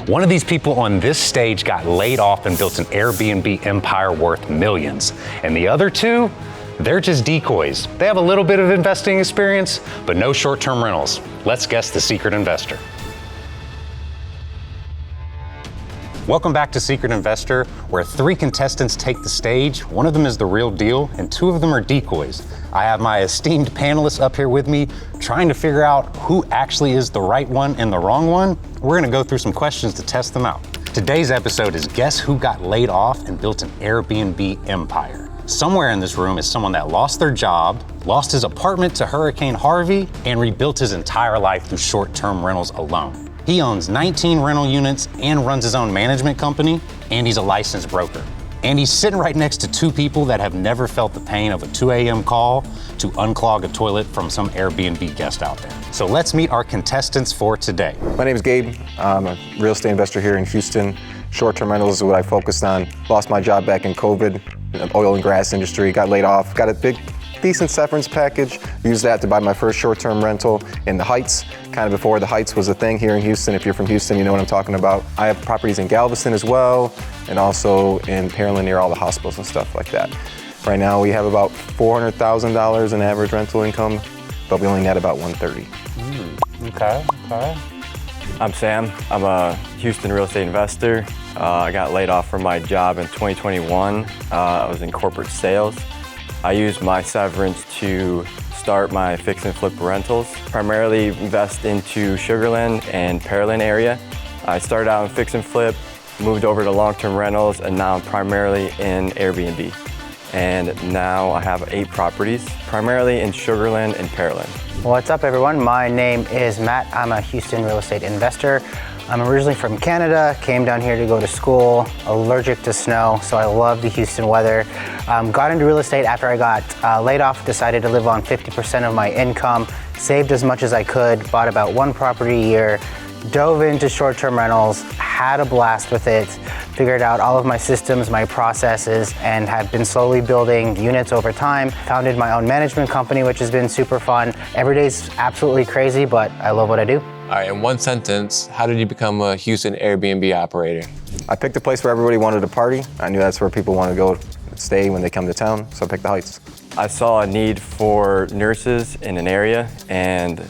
One of these people on this stage got laid off and built an Airbnb empire worth millions. And the other two, they're just decoys. They have a little bit of investing experience, but no short-term rentals. Let's guess the secret investor. Welcome back to Secret Investor, where 3 contestants take the stage. One of them is the real deal, and 2 of them are decoys. I have my esteemed panelists up here with me, trying to figure out who actually is the right one and the wrong one. We're gonna go through some questions to test them out. Today's episode is Guess Who Got Laid Off and Built an Airbnb Empire. Somewhere in this room is someone that lost their job, lost his apartment to Hurricane Harvey, and rebuilt his entire life through short-term rentals alone. He owns 19 rental units and runs his own management company, and he's a licensed broker. And he's sitting right next to 2 people that have never felt the pain of a 2 a.m. call to unclog a toilet from some Airbnb guest out there. So let's meet our contestants for today. My name is Gabe. I'm a real estate investor here in Houston. Short-term rentals is what I focused on. Lost my job back in COVID, in the oil and gas industry, got laid off, got a decent severance package, used that to buy my first short-term rental in the Heights, kind of before the Heights was a thing here in Houston. If you're from Houston, you know what I'm talking about. I have properties in Galveston as well, and also in Pearland near all the hospitals and stuff like that. Right now we have about $400,000 in average rental income, but we only net about $130,000. Okay. I'm Sam. I'm a Houston real estate investor. I got laid off from my job in 2021. I was in corporate sales. I used my severance to start my fix and flip rentals, primarily invest into Sugar Land and Pearland area. I started out in fix and flip, moved over to long-term rentals, and now I'm primarily in Airbnb. And now I have 8 properties, primarily in Sugar Land and Pearland. What's up, everyone? My name is Matt. I'm a Houston real estate investor. I'm originally from Canada, came down here to go to school, allergic to snow, so I love the Houston weather. Got into real estate after I got laid off, decided to live on 50% of my income, saved as much as I could, bought about 1 property a year, dove into short-term rentals, had a blast with it, figured out all of my systems, my processes, and have been slowly building units over time. Founded my own management company, which has been super fun. Every day's absolutely crazy, but I love what I do. All right, in one sentence, how did you become a Houston Airbnb operator? I picked a place where everybody wanted to party. I knew that's where people want to go stay when they come to town, so I picked the Heights. I saw a need for nurses in an area and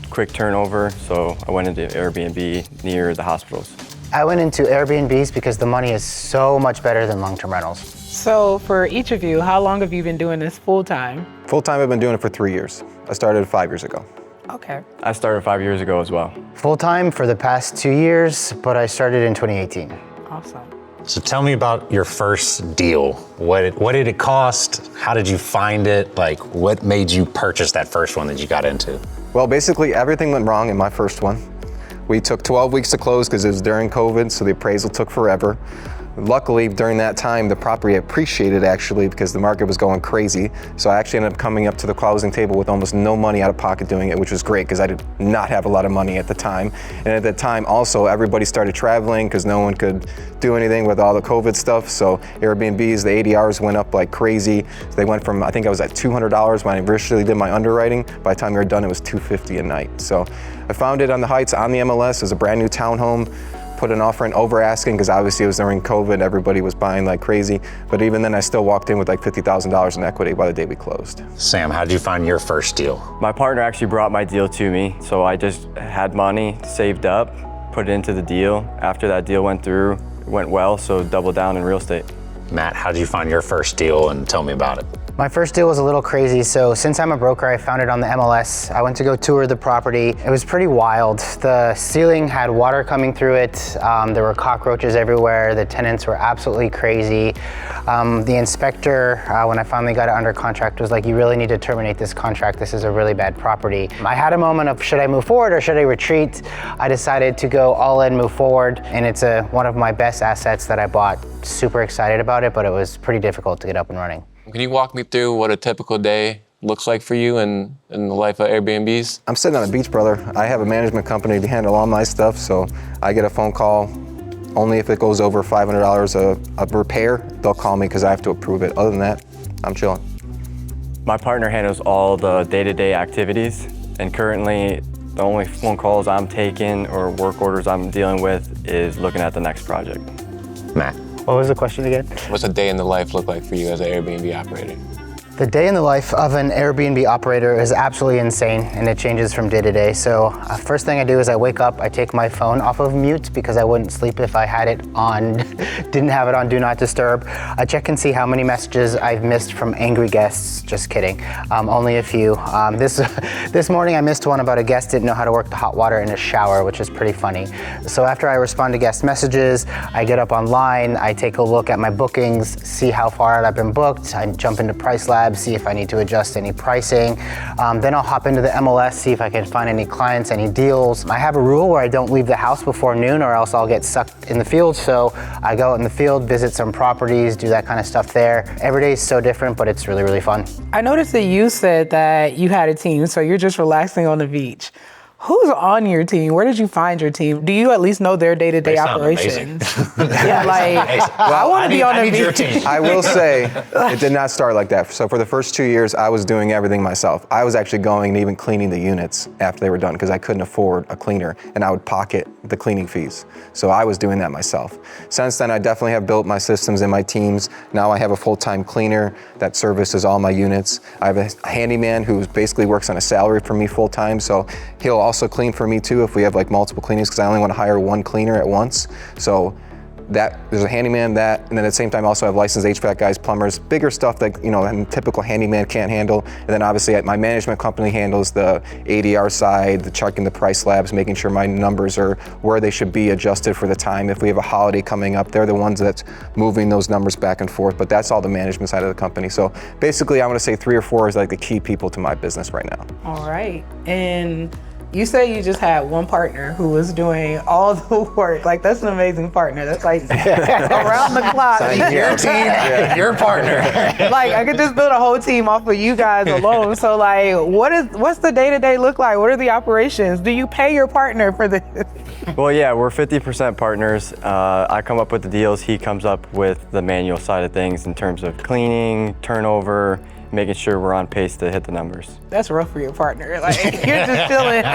quick turnover, so I went into Airbnb near the hospitals. I went into Airbnbs because the money is so much better than long-term rentals. So for each of you, how long have you been doing this full-time? Full-time, I've been doing it for 3 years. I started 5 years ago. Okay. I started 5 years ago as well. Full-time for the past 2 years, but I started in 2018. Awesome. So tell me about your first deal. What did it cost? How did you find it? Like, what made you purchase that first one that you got into? Well, basically everything went wrong in my first one. We took 12 weeks to close because it was during COVID, so the appraisal took forever. Luckily, during that time, the property appreciated actually because the market was going crazy. So I actually ended up coming up to the closing table with almost no money out of pocket doing it, which was great because I did not have a lot of money at the time. And at that time also, everybody started traveling because no one could do anything with all the COVID stuff. So Airbnbs, the ADRs went up like crazy. They went from, I think I was at $200 when I initially did my underwriting. By the time we were done, it was $250 a night. So I found it on the Heights on the MLS as a brand new townhome. Put an offer in over asking because obviously it was during COVID, everybody was buying like crazy. But even then I still walked in with like $50,000 in equity by the day we closed. Sam, how did you find your first deal? My partner actually brought my deal to me, so I just had money saved up, put it into the deal. After that deal went through, it went well, so doubled down in real estate. Matt, how did you find your first deal and tell me about it? My first deal was a little crazy. So since I'm a broker, I found it on the MLS. I went to go tour the property. It was pretty wild. The ceiling had water coming through it. There were cockroaches everywhere. The tenants were absolutely crazy. The inspector, when I finally got it under contract, was like, you really need to terminate this contract. This is a really bad property. I had a moment of, should I move forward or should I retreat? I decided to go all in, move forward. And it's one of my best assets that I bought. Super excited about it, but it was pretty difficult to get up and running. Can you walk me through what a typical day looks like for you in the life of Airbnbs? I'm sitting on the beach, brother. I have a management company to handle all my stuff, so I get a phone call. Only if it goes over $500 a repair, they'll call me because I have to approve it. Other than that, I'm chilling. My partner handles all the day-to-day activities, and currently The only phone calls I'm taking or work orders I'm dealing with is looking at the next project. Matt. What was the question again? What's a day in the life look like for you as an Airbnb operator? The day in the life of an Airbnb operator is absolutely insane, and it changes from day to day. So first thing I do is I wake up, I take my phone off of mute because I wouldn't sleep if I had it on, didn't have it on Do Not Disturb. I check and see how many messages I've missed from angry guests. Just kidding, only a few. This morning I missed one about a guest didn't know how to work the hot water in a shower, which is pretty funny. So after I respond to guest messages, I get up online, I take a look at my bookings, see how far out I've been booked, I jump into Price Lab, see if I need to adjust any pricing. Then I'll hop into the MLS, see if I can find any clients, any deals. I have a rule where I don't leave the house before noon or else I'll get sucked in the field. So I go out in the field, visit some properties, do that kind of stuff there. Every day is so different, but it's really, really fun. I noticed that you said that you had a team, so you're just relaxing on the beach. Who's on your team? Where did you find your team? Do you at least know their day-to-day operations? Yeah, like, I want to be on the beach. Your team. I will say it did not start like that. So for the first 2 years, I was doing everything myself. I was actually going and even cleaning the units after they were done because I couldn't afford a cleaner, and I would pocket the cleaning fees. So I was doing that myself. Since then, I definitely have built my systems and my teams. Now I have a full-time cleaner that services all my units. I have a handyman who basically works on a salary for me full-time, so he'll also clean for me too if we have like multiple cleanings, because I only want to hire one cleaner at once. So that there's a handyman, that, and then at the same time also have licensed HVAC guys, plumbers, bigger stuff that a typical handyman can't handle. And then obviously my management company handles the ADR side, the checking the price labs, making sure my numbers are where they should be adjusted for the time. If we have a holiday coming up, they're the ones that's moving those numbers back and forth, but that's all the management side of the company. So basically I want to say 3 or 4 is like the key people to my business right now. All right, and you say you just had one partner who was doing all the work. Like, that's an amazing partner. That's like around the clock. Your team, your partner. Like, I could just build a whole team off of you guys alone. So like, what's the day-to-day look like? What are the operations? Do you pay your partner for this? Well, yeah, we're 50% partners. I come up with the deals. He comes up with the manual side of things in terms of cleaning, turnover, making sure we're on pace to hit the numbers. That's rough for your partner. Like, you're just chilling.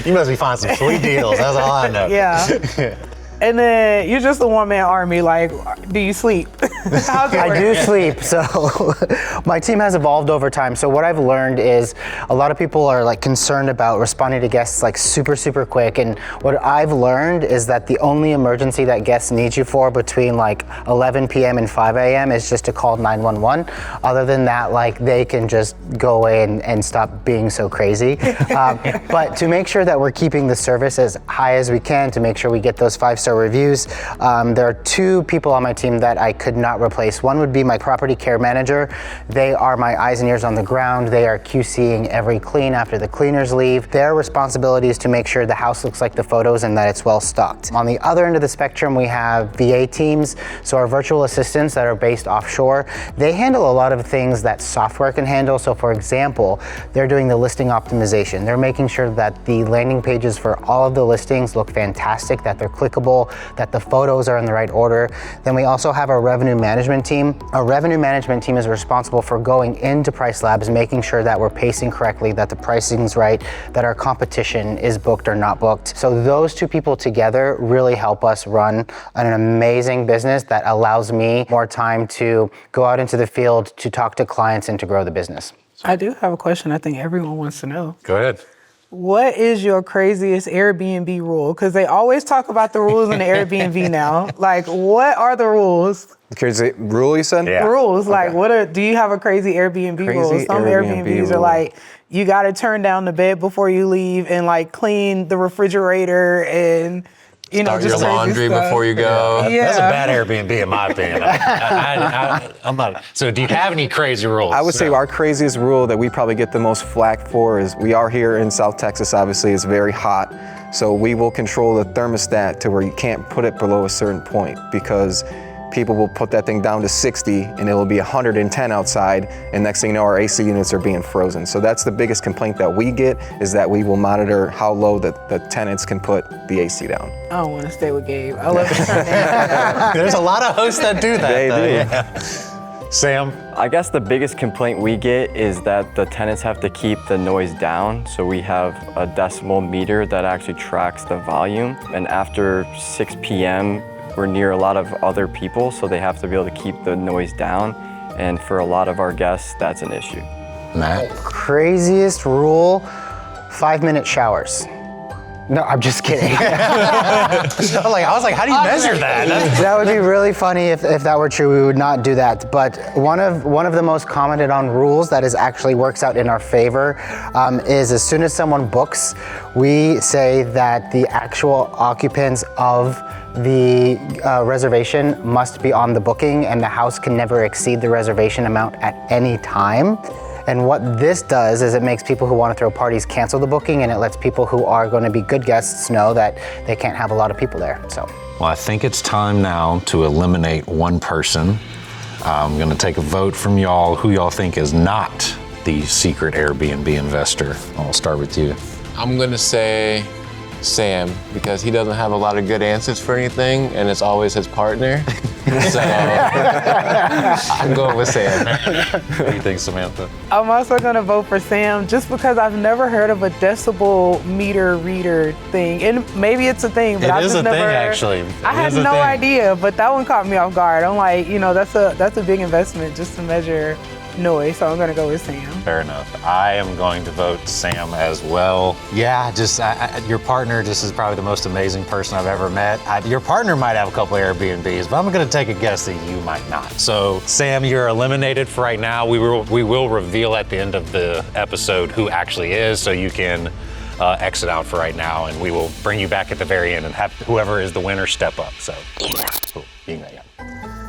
You must be finding some sweet deals. That's all I know. Yeah. And then you're just a one-man army. Like, do you sleep? How's it I work? do sleep. So my team has evolved over time. So what I've learned is a lot of people are like concerned about responding to guests like super, super quick. And what I've learned is that the only emergency that guests need you for between like 11 p.m. and 5 a.m. is just to call 911. Other than that, like, they can just go away and stop being so crazy. But to make sure that we're keeping the service as high as we can, to make sure we get those 5-star reviews, there are 2 people on my team that I could not replace. One would be my property care manager. They are my eyes and ears on the ground. They are QCing every clean after the cleaners leave. Their responsibility is to make sure the house looks like the photos and that it's well stocked. On the other end of the spectrum, we have VA teams, so our virtual assistants that are based offshore. They handle a lot of things that software can handle. So for example, they're doing the listing optimization. They're making sure that the landing pages for all of the listings look fantastic, that they're clickable, that the photos are in the right order. Then we also have our revenue management team. Our revenue management team is responsible for going into Price Labs, making sure that we're pacing correctly, that the pricing's right, that our competition is booked or not booked. So those 2 people together really help us run an amazing business that allows me more time to go out into the field, to talk to clients, and to grow the business. I do have a question I think everyone wants to know. Go ahead. What is your craziest Airbnb rule? Because they always talk about the rules in the Airbnb now. Like, what are the rules? Crazy rule you said? Yeah. Rules, like, do you have a crazy Airbnb rule? Some Airbnbs are like, you got to turn down the bed before you leave and like clean the refrigerator and Start just your laundry before you go. Yeah. That's a bad Airbnb in my opinion. I'm not. So do you have any crazy rules? I would say our craziest rule that we probably get the most flack for is we are here in South Texas, obviously it's very hot. So we will control the thermostat to where you can't put it below a certain point, because people will put that thing down to 60 and it will be 110 outside, and next thing you know our AC units are being frozen. So that's the biggest complaint that we get, is that we will monitor how low the tenants can put the AC down. I don't want to stay with Gabe. I love to turn it. There's a lot of hosts that do that. They though. do. Yeah. Sam? I guess the biggest complaint we get is that the tenants have to keep the noise down. So we have a decimal meter that actually tracks the volume. And after 6 p.m., we're near a lot of other people, so they have to be able to keep the noise down. And for a lot of our guests, that's an issue. Matt? Craziest rule, 5-minute showers. No, I'm just kidding. I was like, how do you measure that? That would be really funny if that were true. We would not do that. But one of the most commented on rules that actually works out in our favor is as soon as someone books, we say that the actual occupants of the reservation must be on the booking, and the house can never exceed the reservation amount at any time. And what this does is it makes people who want to throw parties cancel the booking, and it lets people who are going to be good guests know that they can't have a lot of people there. So, Well, I think it's time now to eliminate one person. I'm going to take a vote from y'all who y'all think is not the secret Airbnb investor. I'll start with you. I'm gonna say Sam, because he doesn't have a lot of good answers for anything, and it's always his partner. So I'm going with Sam. What do you think, Samantha? I'm also gonna vote for Sam just because I've never heard of a decibel meter reader thing. And maybe it's a thing, but I've just never. Thing, actually. I had no idea, but that one caught me off guard. I'm like, that's a big investment just to measure noise, so I'm gonna go with Sam. Fair enough. I am going to vote Sam as well. Yeah, your partner just is probably the most amazing person I've ever met. Your partner might have a couple Airbnbs, but I'm gonna take a guess that you might not. So Sam, you're eliminated for right now. We will reveal at the end of the episode who actually is, so you can exit out for right now, and we will bring you back at the very end and have whoever is the winner step up. So cool.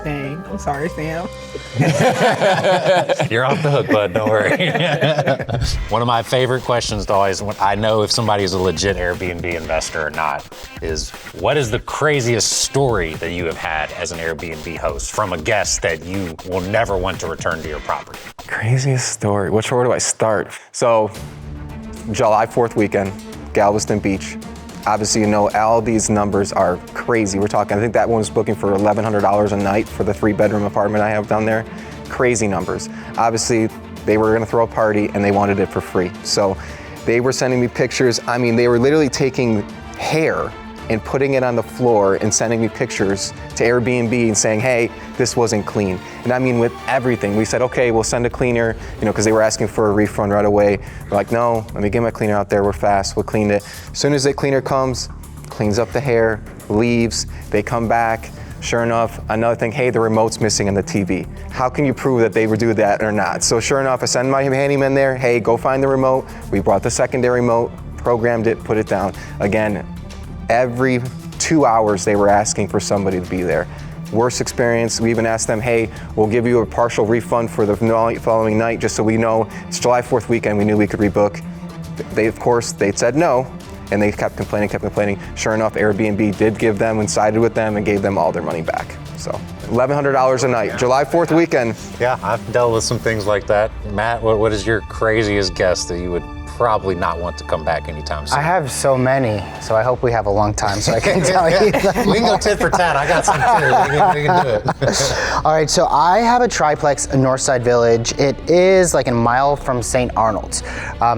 Dang, I'm sorry, Sam. You're off the hook, bud, don't worry. One of my favorite questions to always, when I know if somebody is a legit Airbnb investor or not, is what is the craziest story that you have had as an Airbnb host from a guest that you will never want to return to your property? Craziest story. Where do I start? So, July 4th weekend, Galveston Beach. Obviously, all these numbers are crazy. We're talking, I think that one was booking for $1,100 a night for the 3-bedroom apartment I have down there. Crazy numbers. Obviously, they were gonna throw a party and they wanted it for free. So they were sending me pictures. I mean, they were literally taking hair and putting it on the floor and sending me pictures to Airbnb and saying, hey, this wasn't clean. And I mean, with everything. We said, okay, we'll send a cleaner, because they were asking for a refund right away. We're like, no, let me get my cleaner out there, we're fast, we'll clean it. As soon as the cleaner comes, cleans up the hair, leaves, they come back. Sure enough, another thing, hey, the remote's missing in the TV. How can you prove that they would do that or not? So sure enough, I send my handyman there, hey, go find the remote. We brought the secondary remote, programmed it, put it down. Again, every 2 hours they were asking for somebody to be there. Worst experience, we even asked them, hey, we'll give you a partial refund for the following night just so we know it's July 4th weekend, we knew we could rebook. They said no, and they kept complaining. Sure enough, Airbnb did give them and sided with them and gave them all their money back. So $1,100 a night, July 4th weekend. Yeah, I've dealt with some things like that. Matt, what is your craziest guess that you would probably not want to come back anytime soon? I have so many, so I hope we have a long time so I can tell you them. We can go tit for tat. I got some too. We can do it. All right, so I have a triplex in Northside Village. It is like a mile from St. Arnold's.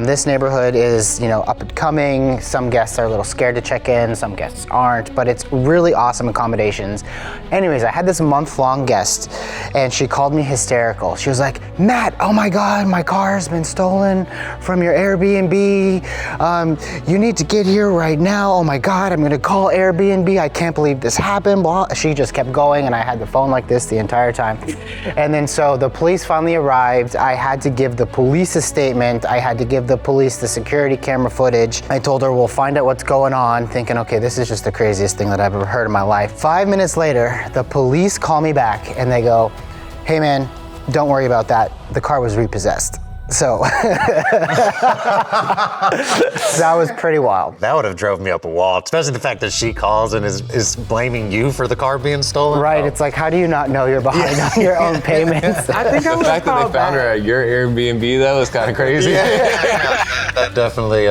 This neighborhood is, up and coming. Some guests are a little scared to check in, some guests aren't, but it's really awesome accommodations. Anyways, I had this month-long guest, and she called me hysterical. She was like, Matt, oh my God, my car has been stolen from your Airbnb. You need to get here right now. Oh my God, I'm gonna call Airbnb. I can't believe this happened. Blah. She just kept going, and I had the phone like this the entire time. And then so the police finally arrived. I had to give the police a statement. I had to give the police the security camera footage. I told her we'll find out what's going on, thinking, okay, this is just the craziest thing that I've ever heard in my life. 5 minutes later, the police call me back and they go, hey man, don't worry about that. The car was repossessed. So That was pretty wild. That would have drove me up a wall, especially the fact that she calls and is blaming you for the car being stolen. Right, Oh. it's like, how do you not know you're behind on your own payments? I think I The would have fact that they called found her back. at your Airbnb, though, is kind of crazy. That definitely,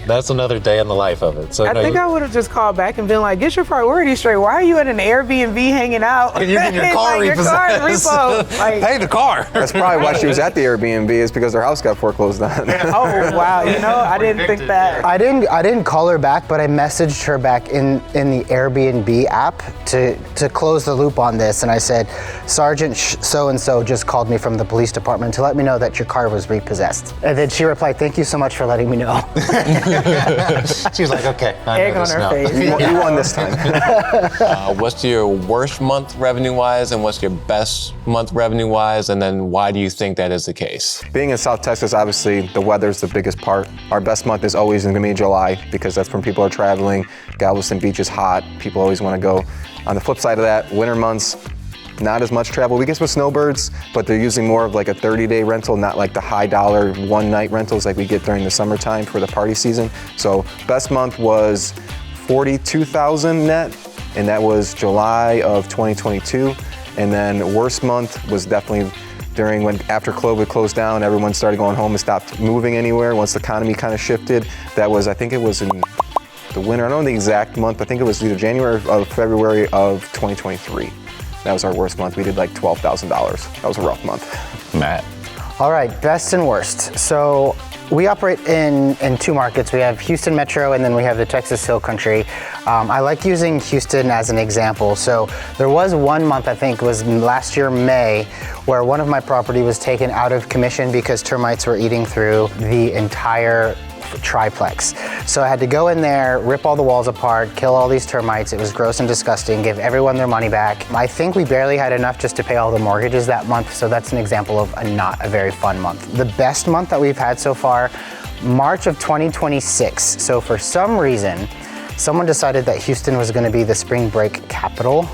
that's another day in the life of it. So I think I would have just called back and been like, get your priorities straight. Why are you at an Airbnb hanging out? And you're getting your car Like, repossessed. Your car repo. Like, Pay the car. That's probably why she was at the Airbnb, is because her house got foreclosed on. oh, wow. You know, I didn't think that. I didn't call her back, but I messaged her back in the Airbnb app to close the loop on this, and I said, Sergeant so-and-so just called me from the police department to let me know that your car was repossessed. And then she replied, thank you so much for letting me know. She was like, okay, I Egg know on this her now. face. You won this time. What's your worst month revenue-wise, and what's your best month revenue-wise, and then why do you think that is the case? Being in South Texas, obviously, the weather's the biggest part. Our best month is always going to be July, because that's when people are traveling. Galveston Beach is hot. People always want to go. On the flip side of that, winter months, not as much travel. We get some snowbirds, but they're using more of like a 30-day rental, not like the high dollar one-night rentals like we get during the summertime for the party season. So best month was 42,000 net, and that was July of 2022. And then worst month was definitely during when after COVID closed down, everyone started going home and stopped moving anywhere. Once the economy kind of shifted, that was, I think it was in the winter. I don't know the exact month. I think it was either January or February of 2023. That was our worst month. We did like $12,000. That was a rough month. Matt. All right, best and worst. So we operate in two markets. We have Houston Metro, and then we have the Texas Hill Country. I like using Houston as an example. So there was one month, I think it was last year, May, where one of my property was taken out of commission because termites were eating through the entire triplex. So I had to go in there, rip all the walls apart, kill all these termites. It was gross and disgusting, give everyone their money back. I think we barely had enough just to pay all the mortgages that month, so that's an example of not a very fun month. The best month that we've had so far, March of 2026. So for some reason, someone decided that Houston was going to be the spring break capital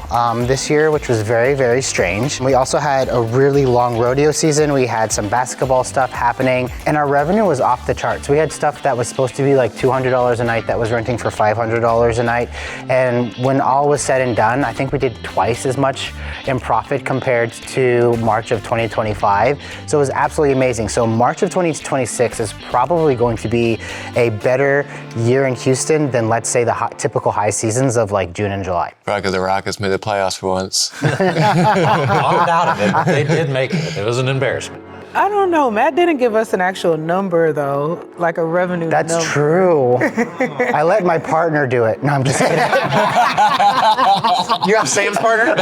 this year, which was very, very strange. We also had a really long rodeo season. We had some basketball stuff happening, and our revenue was off the charts. We had stuff that was supposed to be like $200 a night that was renting for $500 a night. And when all was said and done, I think we did twice as much in profit compared to March of 2025. So it was absolutely amazing. So March of 2026 is probably going to be a better year in Houston than, let's say, the typical high seasons of like June and July. Probably because the Rockets made the playoffs for once. No doubt of it. They did make it. It was an embarrassment. I don't know. Matt didn't give us an actual number, though, like a revenue That's number. true. I let my partner do it. No, I'm just kidding. You have Sam's partner?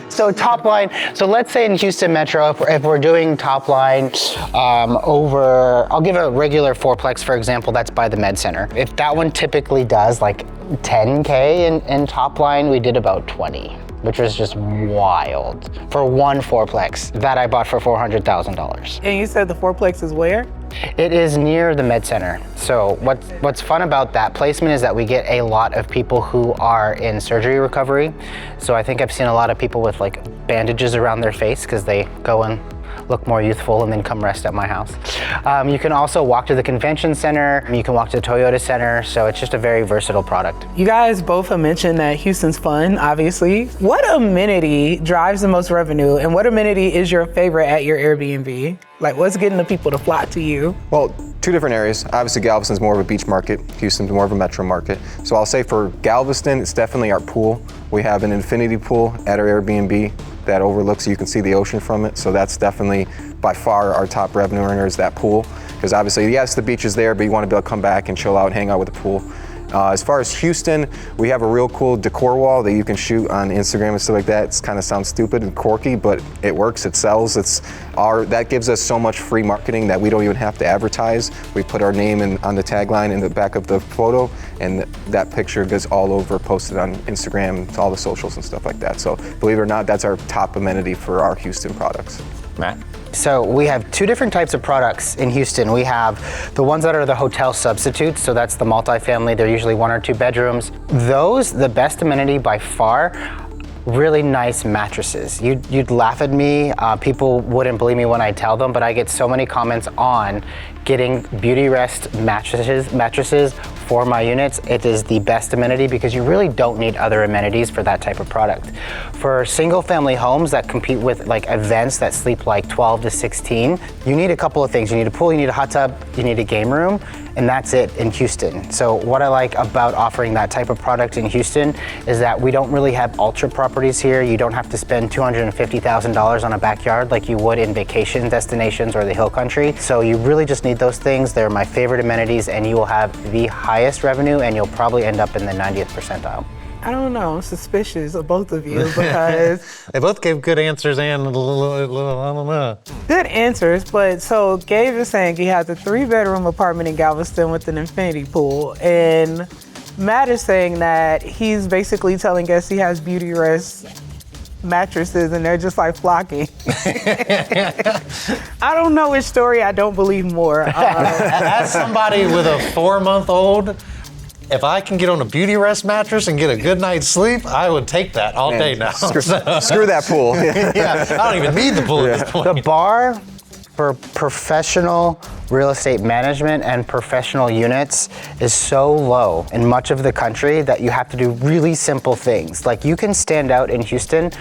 So top line, so let's say in Houston Metro, if we're doing top line over, I'll give a regular fourplex, for example, that's by the Med Center. If that one typically does like 10K in top line, we did about 20. Which was just wild for one fourplex that I bought for $400,000. And you said the fourplex is where? It is near the Med Center. So what's fun about that placement is that we get a lot of people who are in surgery recovery. So I think I've seen a lot of people with like bandages around their face because they go and look more youthful and then come rest at my house. You can also walk to the convention center. You can walk to the Toyota Center. So it's just a very versatile product. You guys both have mentioned that Houston's fun, obviously. What amenity drives the most revenue, and what amenity is your favorite at your Airbnb? Like, what's getting the people to flock to you? Well, two different areas. Obviously, Galveston's more of a beach market. Houston's more of a metro market. So I'll say for Galveston, it's definitely our pool. We have an infinity pool at our Airbnb that overlooks, you can see the ocean from it. So that's definitely by far our top revenue earner is that pool. Because obviously, yes, the beach is there, but you want to be able to come back and chill out and hang out with the pool. As far as Houston, we have a real cool decor wall that you can shoot on Instagram and stuff like that. It kind of sounds stupid and quirky, but it works, it sells. That gives us so much free marketing that we don't even have to advertise. We put our name on the tagline in the back of the photo, and that picture goes all over, posted on Instagram, all the socials and stuff like that. So believe it or not, that's our top amenity for our Houston products. Matt? So we have two different types of products in Houston. We have the ones that are the hotel substitutes, so that's the multifamily. They're usually 1 or 2 bedrooms. Those, the best amenity by far, really nice mattresses. You'd laugh at me. People wouldn't believe me when I tell them, but I get so many comments on getting Beauty Rest mattresses for my units. It is the best amenity because you really don't need other amenities for that type of product. For single family homes that compete with like events that sleep like 12 to 16, you need a couple of things. You need a pool, you need a hot tub, you need a game room, and that's it in Houston. So what I like about offering that type of product in Houston is that we don't really have ultra properties here. You don't have to spend $250,000 on a backyard like you would in vacation destinations or the hill country. So you really just need those things. They're my favorite amenities, and you will have the highest revenue, and you'll probably end up in the 90th percentile. I don't know. I'm suspicious of both of you because They both gave good answers and I don't know. good answers. But so Gabe is saying he has a 3-bedroom apartment in Galveston with an infinity pool, and Matt is saying that he's basically telling us he has Beauty Rest mattresses and they're just like flocking. I don't know which story I don't believe more. As somebody with a 4-month-old, if I can get on a Beauty Rest mattress and get a good night's sleep, I would take that all day now. Screw that pool. Yeah, I don't even need the pool at this point. The bar for professional real estate management and professional units is so low in much of the country that you have to do really simple things. Like you can stand out in Houston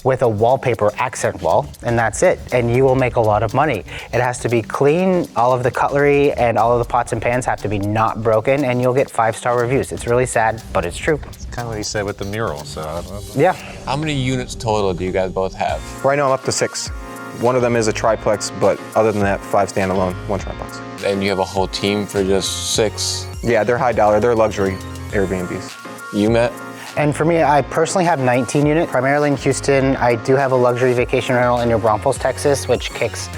with a wallpaper accent wall, and that's it, and you will make a lot of money. It has to be clean, all of the cutlery and all of the pots and pans have to be not broken, and you'll get 5-star reviews. It's really sad, but it's true. That's kind of what he said with the mural, so I don't know. Yeah. How many units total do you guys both have? Right now I'm up to 6. One of them is a triplex, but other than that, 5 standalone, 1 triplex. And you have a whole team for just 6? Yeah, they're high dollar, they're luxury Airbnbs. You met? And for me, I personally have 19 units, primarily in Houston. I do have a luxury vacation rental in New Braunfels, Texas, which kicks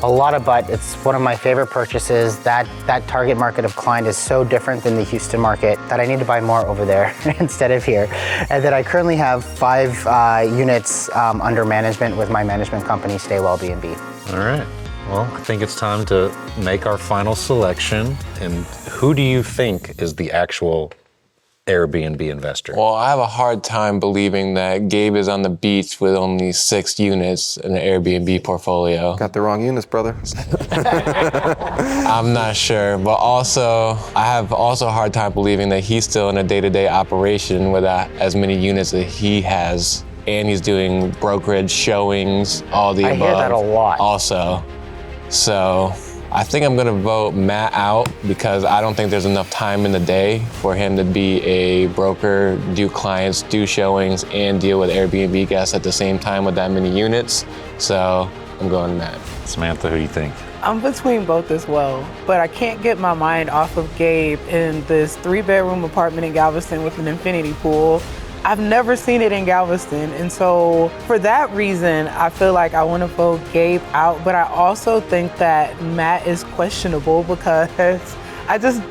a lot of butt. It's one of my favorite purchases. That target market of client is so different than the Houston market that I need to buy more over there instead of here. And then I currently have 5 units under management with my management company, Staywell B&B. All right. Well, I think it's time to make our final selection. And who do you think is the actual Airbnb investor? Well, I have a hard time believing that Gabe is on the beach with only 6 units in an Airbnb portfolio. Got the wrong units, brother. I'm not sure, but also I have also a hard time believing that he's still in a day-to-day operation without as many units that he has, and he's doing brokerage, showings, all the above. I hear that a lot. Also, so I think I'm gonna vote Matt out because I don't think there's enough time in the day for him to be a broker, do clients, do showings, and deal with Airbnb guests at the same time with that many units. So I'm going Matt. Samantha, who do you think? I'm between both as well, but I can't get my mind off of Gabe in this 3-bedroom apartment in Galveston with an infinity pool. I've never seen it in Galveston, and so for that reason, I feel like I want to vote Gabe out, but I also think that Matt is questionable because I just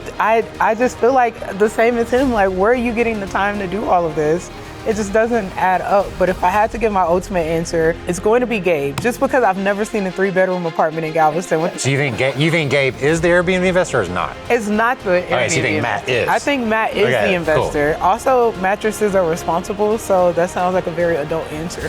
feel like the same as him, like where are you getting the time to do all of this? It just doesn't add up. But if I had to give my ultimate answer, it's going to be Gabe, just because I've never seen a 3-bedroom apartment in Galveston. So you think Gabe is the Airbnb investor or is not? It's not the Airbnb Okay, so you think Matt investor. is? I think Matt is Okay, the investor. cool. Also, mattresses are responsible, so that sounds like a very adult answer.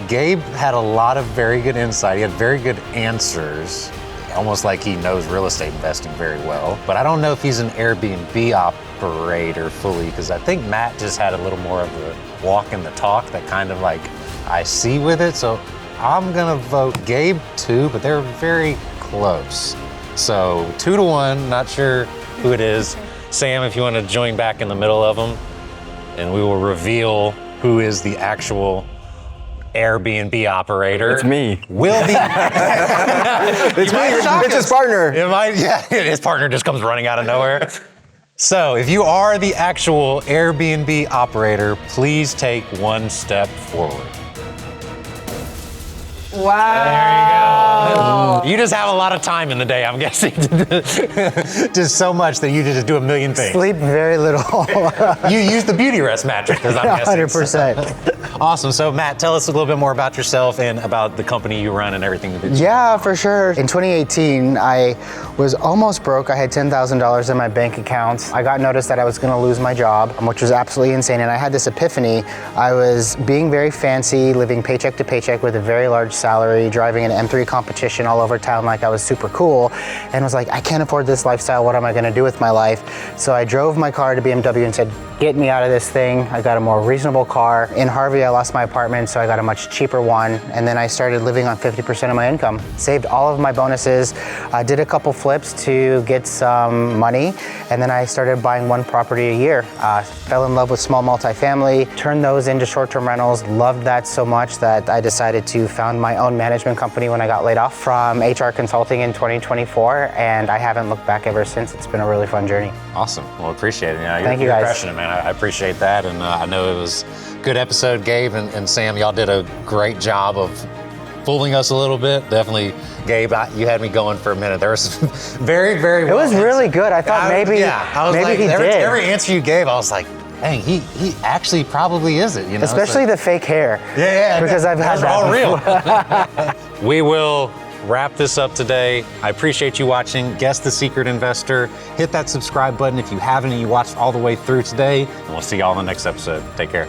Gabe had a lot of very good insight. He had very good answers, almost like he knows real estate investing very well. But I don't know if he's an Airbnb operator fully, because I think Matt just had a little more of the walk and the talk that kind of like I see with it. So I'm gonna vote Gabe too, but they're very close. So 2-1, not sure who it is. Sam, if you want to join back in the middle of them, and we will reveal who is the actual Airbnb operator. It's me. Will be. It's me, it's his partner. His partner just comes running out of nowhere. So, if you are the actual Airbnb operator, please take one step forward. Wow. You just have a lot of time in the day, I'm guessing. Just so much that you just do a million things. Sleep very little. You use the beauty rest mattress, because I'm guessing. 100%. Awesome. So Matt, tell us a little bit more about yourself and about the company you run and everything that you do. Yeah, for sure. In 2018, I was almost broke. I had $10,000 in my bank account. I got notice that I was going to lose my job, which was absolutely insane. And I had this epiphany. I was being very fancy, living paycheck to paycheck with a very large salary, driving an M3 competition all over town like I was super cool, and was like, I can't afford this lifestyle. What am I going to do with my life? So I drove my car to BMW and said, get me out of this thing. I got a more reasonable car. In Harvey, I lost my apartment, so I got a much cheaper one. And then I started living on 50% of my income. Saved all of my bonuses. I did a couple flips to get some money. And then I started buying one property a year. Fell in love with small multifamily, turned those into short-term rentals. Loved that so much that I decided to found my own management company when I got laid off from HR consulting in 2024. And I haven't looked back ever since. It's been a really fun journey. Awesome. Well, appreciate it. Thank you you're guys. crushing it, man. I appreciate that. And I know it was a good episode, Gabe and Sam. Y'all did a great job of fooling us a little bit. Definitely, Gabe, you had me going for a minute. There was very, very well. It was really good. I thought maybe he did. Every answer you gave, I was like, dang, he actually probably is it. You know, especially the fake hair. Yeah, because I've had that. All real. We will wrap this up today. I appreciate you watching. Guess the Secret Investor. Hit that subscribe button if you haven't and you watched all the way through today. And we'll see y'all in the next episode. Take care.